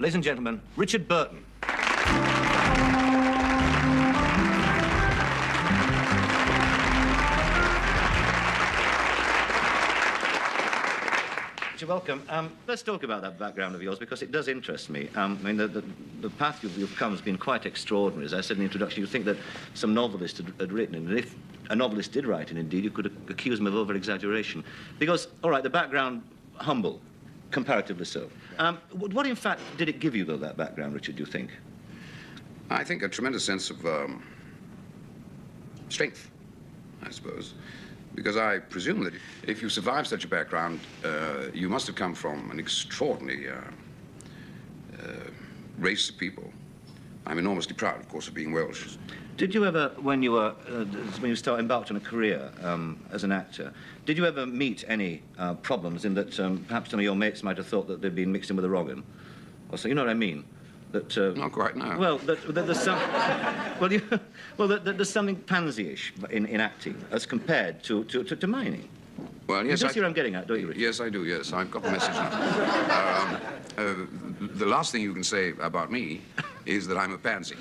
Ladies and gentlemen, Richard Burton. You're welcome. Let's talk about that background of yours, because it does interest me. I mean, the path you've come has been quite extraordinary. As I said in the introduction, you think that some novelist had written it, and if a novelist did write it, indeed, you could accuse him of over-exaggeration. Because, all right, the background, humble, comparatively so. What, in fact, did it give you, though, that background, Richard, do you think? I think a tremendous sense of strength, I suppose. Because I presume that if you survive such a background, you must have come from an extraordinary race of people. I'm enormously proud, of course, of being Welsh. Did you ever, when you embarked on a career as an actor, did you ever meet any problems in that perhaps some of your mates might have thought that they'd been mixed in with a Rogan? Or so, you know what I mean? That, not quite, no. Well, that there's some... there's something pansy-ish in acting as compared to mining. Well, yes, You see what I'm getting at, don't you, Richard? Yes, I do, yes. I've got the message now. The last thing you can say about me is that I'm a pansy.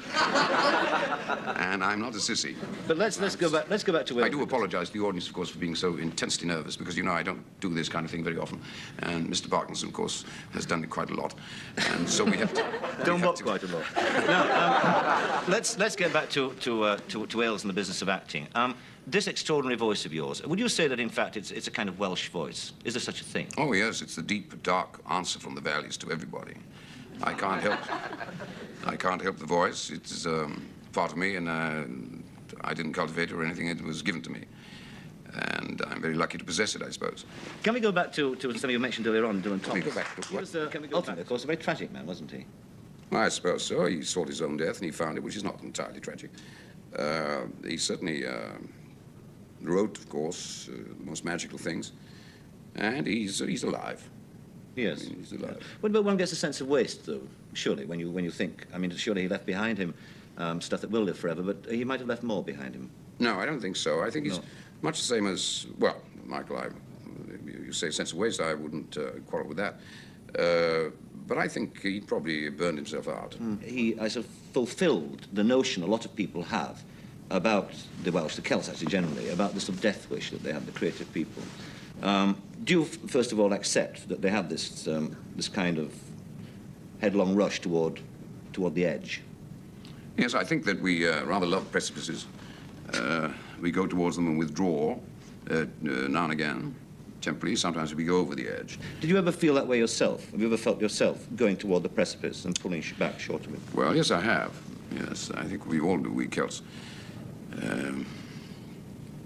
And I'm not a sissy. But let's go back to Wales. I do apologize to the audience, of course, for being so intensely nervous, because, you know, I don't do this kind of thing very often. And Mr. Parkinson, of course, has done it quite a lot. And so we have to... Don't mock quite a lot. Now, let's get back to Wales and the business of acting. This extraordinary voice of yours, would you say that, in fact, it's a kind of Welsh voice? Is there such a thing? Oh, yes, it's the deep, dark answer from the valleys to everybody. I can't help the voice. It's part of me, and I didn't cultivate it or anything. It was given to me. And I'm very lucky to possess it, I suppose. Can we go back to something you mentioned earlier on, Dylan Thomas? Can we go back to what? Ultimately, of course, a very tragic man, wasn't he? Well, I suppose so. He sought his own death, and he found it, which is not entirely tragic. He certainly wrote, of course, the most magical things. And he's alive. Yes. I mean, he's alive. But one gets a sense of waste, though, surely, when you think. I mean, surely he left behind him stuff that will live forever, but he might have left more behind him. No, I don't think so. I think he's much the same as, well, Michael, you say sense of waste, I wouldn't quarrel with that. But I think he probably burned himself out. He sort of fulfilled the notion a lot of people have about the Welsh, the Celts actually generally, about the sort of death wish that they have, the creative people. Do you, first of all, accept that they have this kind of headlong rush toward the edge? Yes, I think that we rather love precipices. We go towards them and withdraw now and again, temporarily. Sometimes we go over the edge. Did you ever feel that way yourself? Have you ever felt yourself going toward the precipice and pulling back short of it? Well, yes, I have. Yes, I think we all do, we Celts.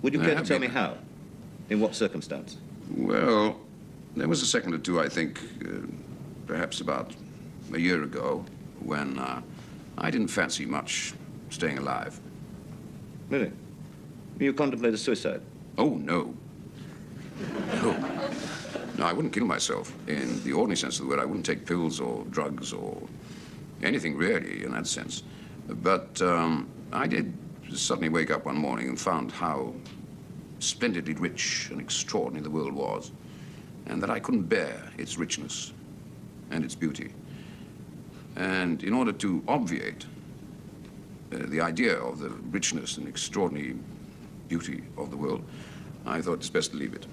Would you care to tell me how? In what circumstance? Well, there was a second or two, I think, perhaps about a year ago, when I didn't fancy much staying alive. Really? You contemplated suicide? Oh, no. No. No, I wouldn't kill myself in the ordinary sense of the word. I wouldn't take pills or drugs or anything really in that sense. But I did suddenly wake up one morning and found how splendidly rich and extraordinary the world was, and that I couldn't bear its richness and its beauty. And in order to obviate the idea of the richness and extraordinary beauty of the world, I thought it's best to leave it.